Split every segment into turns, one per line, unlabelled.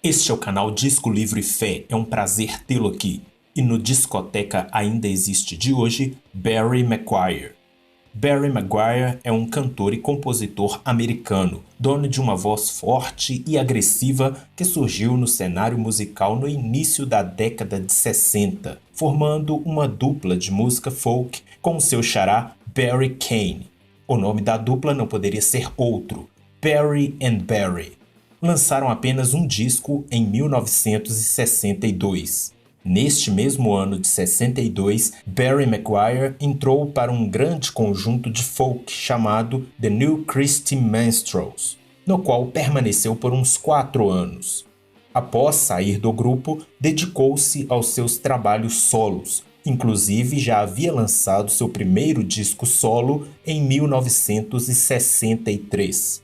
Este é o canal Disco Livre e Fé, é um prazer tê-lo aqui. E no Discoteca Ainda Existe de hoje, Barry McGuire. Barry McGuire é um cantor e compositor americano, dono de uma voz forte e agressiva que surgiu no cenário musical no início da década de 60, formando uma dupla de música folk com seu xará Barry Kane. O nome da dupla não poderia ser outro, Barry and Barry. Lançaram apenas um disco em 1962. Neste mesmo ano de 62, Barry McGuire entrou para um grande conjunto de folk chamado The New Christy Minstrels, no qual permaneceu por uns 4 anos. Após sair do grupo, dedicou-se aos seus trabalhos solos, inclusive já havia lançado seu primeiro disco solo em 1963.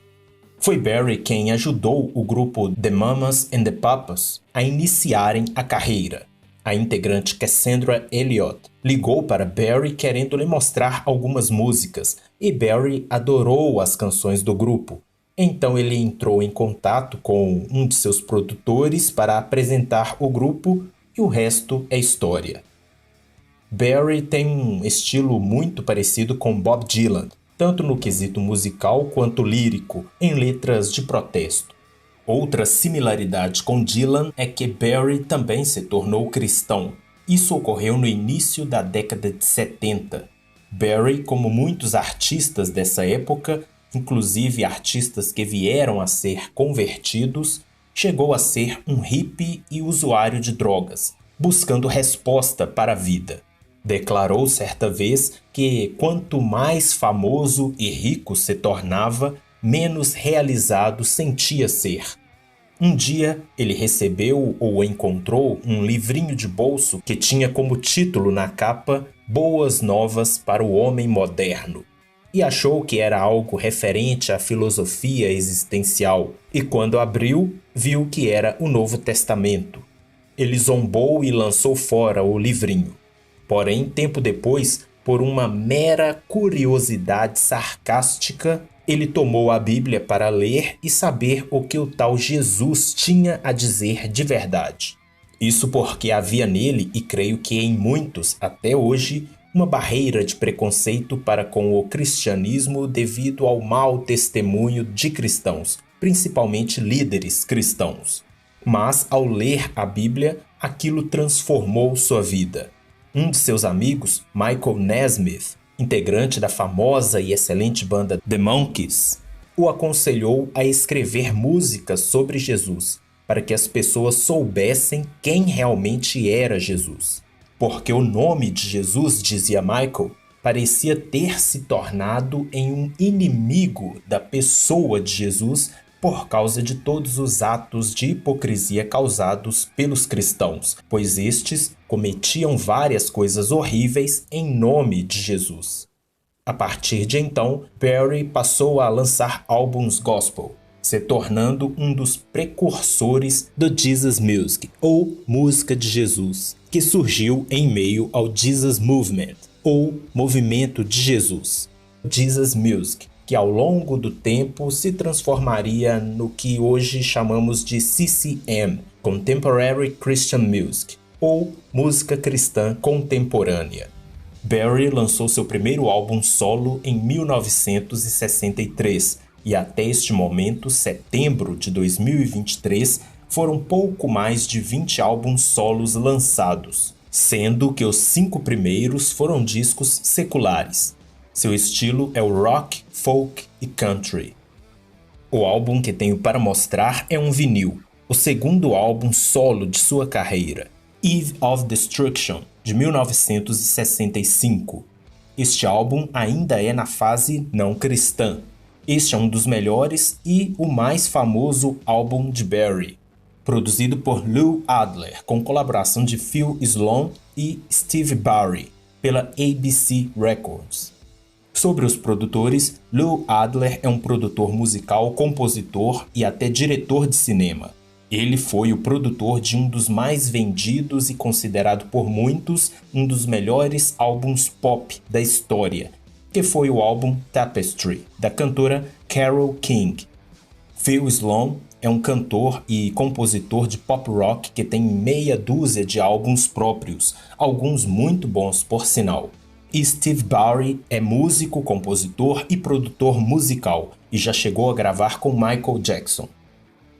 Foi Barry quem ajudou o grupo The Mamas and the Papas a iniciarem a carreira. A integrante Cassandra Elliott ligou para Barry querendo lhe mostrar algumas músicas e Barry adorou as canções do grupo. Então ele entrou em contato com um de seus produtores para apresentar o grupo e o resto é história. Barry tem um estilo muito parecido com Bob Dylan, tanto no quesito musical quanto lírico, em letras de protesto. Outra similaridade com Dylan é que Barry também se tornou cristão. Isso ocorreu no início da década de 70. Barry, como muitos artistas dessa época, inclusive artistas que vieram a ser convertidos, chegou a ser um hippie e usuário de drogas, buscando resposta para a vida. Declarou certa vez que quanto mais famoso e rico se tornava, menos realizado sentia ser. Um dia, ele recebeu ou encontrou um livrinho de bolso que tinha como título na capa Boas Novas para o Homem Moderno, e achou que era algo referente à filosofia existencial, e quando abriu, viu que era o Novo Testamento. Ele zombou e lançou fora o livrinho. Porém, tempo depois, por uma mera curiosidade sarcástica, ele tomou a Bíblia para ler e saber o que o tal Jesus tinha a dizer de verdade. Isso porque havia nele, e creio que em muitos até hoje, uma barreira de preconceito para com o cristianismo devido ao mau testemunho de cristãos, principalmente líderes cristãos. Mas, ao ler a Bíblia, aquilo transformou sua vida. Um de seus amigos, Michael Nesmith, integrante da famosa e excelente banda The Monkees, o aconselhou a escrever músicas sobre Jesus, para que as pessoas soubessem quem realmente era Jesus. Porque o nome de Jesus, dizia Michael, parecia ter se tornado em um inimigo da pessoa de Jesus por causa de todos os atos de hipocrisia causados pelos cristãos, pois estes cometiam várias coisas horríveis em nome de Jesus. A partir de então, Barry passou a lançar álbuns gospel, se tornando um dos precursores do Jesus Music, ou Música de Jesus, que surgiu em meio ao Jesus Movement, ou Movimento de Jesus. Jesus Music, que ao longo do tempo se transformaria no que hoje chamamos de CCM, Contemporary Christian Music, ou música cristã contemporânea. Barry lançou seu primeiro álbum solo em 1963 e até este momento, setembro de 2023, foram pouco mais de 20 álbuns solos lançados, sendo que os 5 primeiros foram discos seculares. Seu estilo é o rock, folk e country. O álbum que tenho para mostrar é um vinil, o segundo álbum solo de sua carreira, Eve of Destruction, de 1965. Este álbum ainda é na fase não cristã. Este é um dos melhores e o mais famoso álbum de Barry, produzido por Lou Adler, com colaboração de Phil Sloan e Steve Barry, pela ABC Records. Sobre os produtores, Lou Adler é um produtor musical, compositor e até diretor de cinema. Ele foi o produtor de um dos mais vendidos e considerado por muitos um dos melhores álbuns pop da história, que foi o álbum Tapestry, da cantora Carole King. Phil Sloan é um cantor e compositor de pop rock que tem meia dúzia de álbuns próprios, alguns muito bons por sinal. E Steve Barry é músico, compositor e produtor musical e já chegou a gravar com Michael Jackson.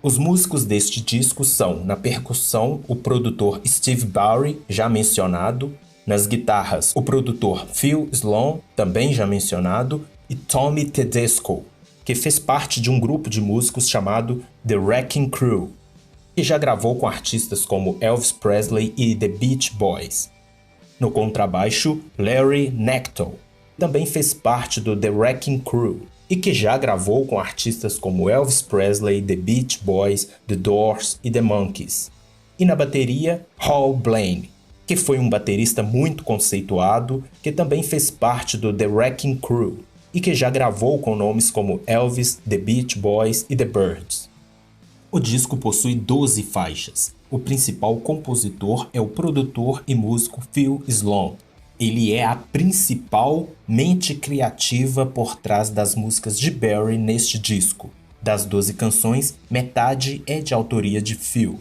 Os músicos deste disco são, na percussão, o produtor Steve Barry, já mencionado, nas guitarras, o produtor Phil Sloan, também já mencionado, e Tommy Tedesco, que fez parte de um grupo de músicos chamado The Wrecking Crew, que já gravou com artistas como Elvis Presley e The Beach Boys. No contrabaixo, Larry Knechtel, também fez parte do The Wrecking Crew, e que já gravou com artistas como Elvis Presley, The Beach Boys, The Doors e The Monkees. E na bateria, Hal Blaine, que foi um baterista muito conceituado, que também fez parte do The Wrecking Crew, e que já gravou com nomes como Elvis, The Beach Boys e The Byrds. O disco possui 12 faixas. O principal compositor é o produtor e músico Phil Sloan. Ele é a principal mente criativa por trás das músicas de Barry neste disco. Das 12 canções, metade é de autoria de Phil.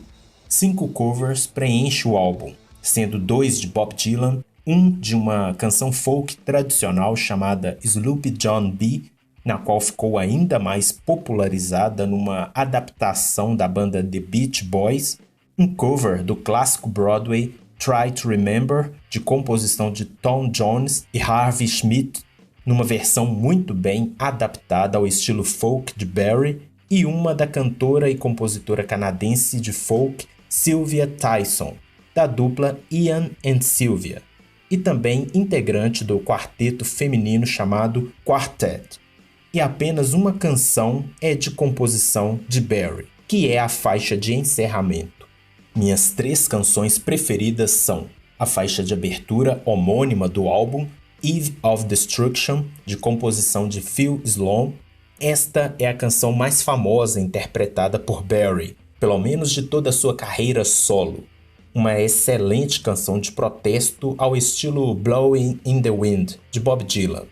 5 covers preenchem o álbum, sendo 2 de Bob Dylan, um de uma canção folk tradicional chamada Sloopy John B., na qual ficou ainda mais popularizada numa adaptação da banda The Beach Boys, um cover do clássico Broadway Try to Remember, de composição de Tom Jones e Harvey Schmidt, numa versão muito bem adaptada ao estilo folk de Barry, e uma da cantora e compositora canadense de folk Sylvia Tyson, da dupla Ian and Sylvia, e também integrante do quarteto feminino chamado Quartet. E apenas uma canção é de composição de Barry, que é a faixa de encerramento. Minhas 3 canções preferidas são a faixa de abertura homônima do álbum, Eve of Destruction, de composição de Phil Sloan. Esta é a canção mais famosa interpretada por Barry, pelo menos de toda a sua carreira solo. Uma excelente canção de protesto ao estilo Blowing in the Wind, de Bob Dylan.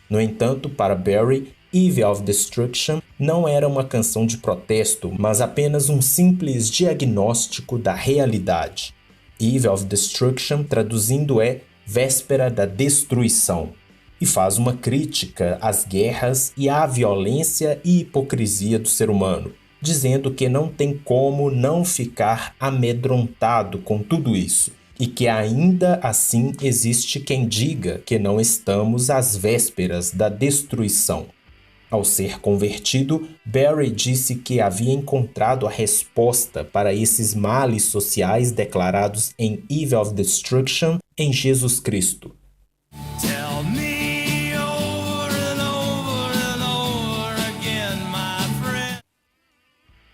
No entanto, para Barry, Eve of Destruction não era uma canção de protesto, mas apenas um simples diagnóstico da realidade. Eve of Destruction, traduzindo, é Véspera da Destruição, e faz uma crítica às guerras e à violência e hipocrisia do ser humano, dizendo que não tem como não ficar amedrontado com tudo isso, e que ainda assim existe quem diga que não estamos às vésperas da destruição. Ao ser convertido, Barry disse que havia encontrado a resposta para esses males sociais declarados em Eve of Destruction em Jesus Cristo.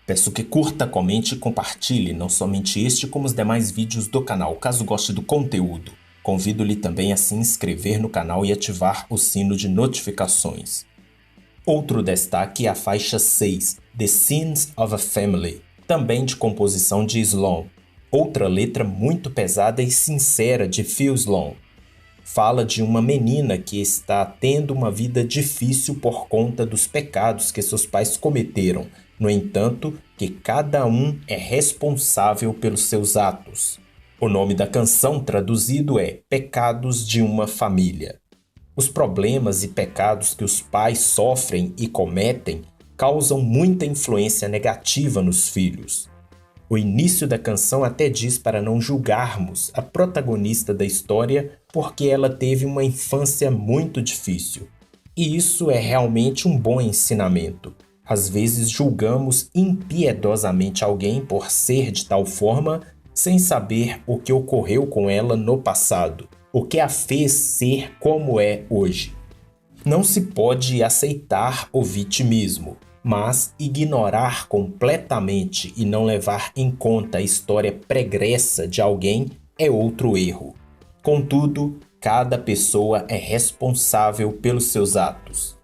Peço que curta, comente e compartilhe não somente este como os demais vídeos do canal, caso goste do conteúdo. Convido-lhe também a se inscrever no canal e ativar o sino de notificações. Outro destaque é a faixa 6, The Sins of a Family, também de composição de Sloan. Outra letra muito pesada e sincera de Phil Sloan. Fala de uma menina que está tendo uma vida difícil por conta dos pecados que seus pais cometeram. No entanto, que cada um é responsável pelos seus atos. O nome da canção traduzido é Pecados de uma Família. Os problemas e pecados que os pais sofrem e cometem causam muita influência negativa nos filhos. O início da canção até diz para não julgarmos a protagonista da história porque ela teve uma infância muito difícil. E isso é realmente um bom ensinamento. Às vezes julgamos impiedosamente alguém por ser de tal forma sem saber o que ocorreu com ela no passado. O que a fez ser como é hoje. Não se pode aceitar o vitimismo, mas ignorar completamente e não levar em conta a história pregressa de alguém é outro erro. Contudo, cada pessoa é responsável pelos seus atos.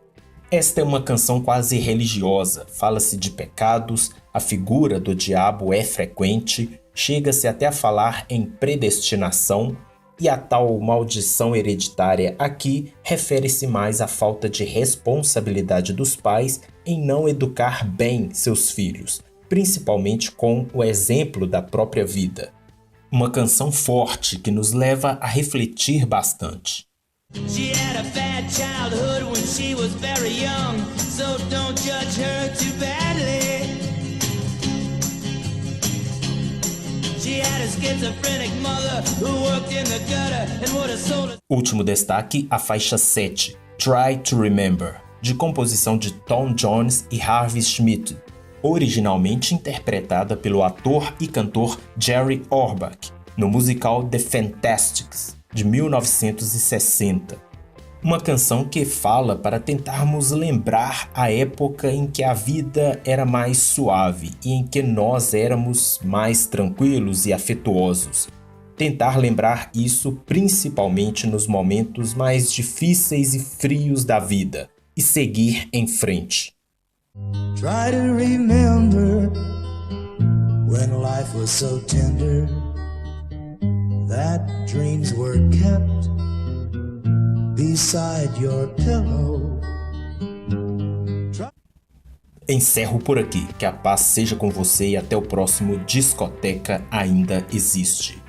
Esta é uma canção quase religiosa, fala-se de pecados, a figura do diabo é frequente, chega-se até a falar em predestinação, e a tal maldição hereditária aqui refere-se mais à falta de responsabilidade dos pais em não educar bem seus filhos, principalmente com o exemplo da própria vida. Uma canção forte que nos leva a refletir bastante.
She had a bad childhood when she was very young, so don't judge her too badly. She had a schizophrenic mother who worked in the gutter and would have sold.
Último destaque, a faixa 7, Try to Remember, de composição de Tom Jones e Harvey Schmidt, originalmente interpretada pelo ator e cantor Jerry Orbach, no musical The Fantastics, de 1960. Uma canção que fala para tentarmos lembrar a época em que a vida era mais suave e em que nós éramos mais tranquilos e afetuosos. Tentar lembrar isso principalmente nos momentos mais difíceis e frios da vida e seguir em frente.
Try to remember when life was so tender that dreams were kept beside your pillow.
Encerro por aqui. Que a paz seja com você e até o próximo Discoteca Ainda Existe.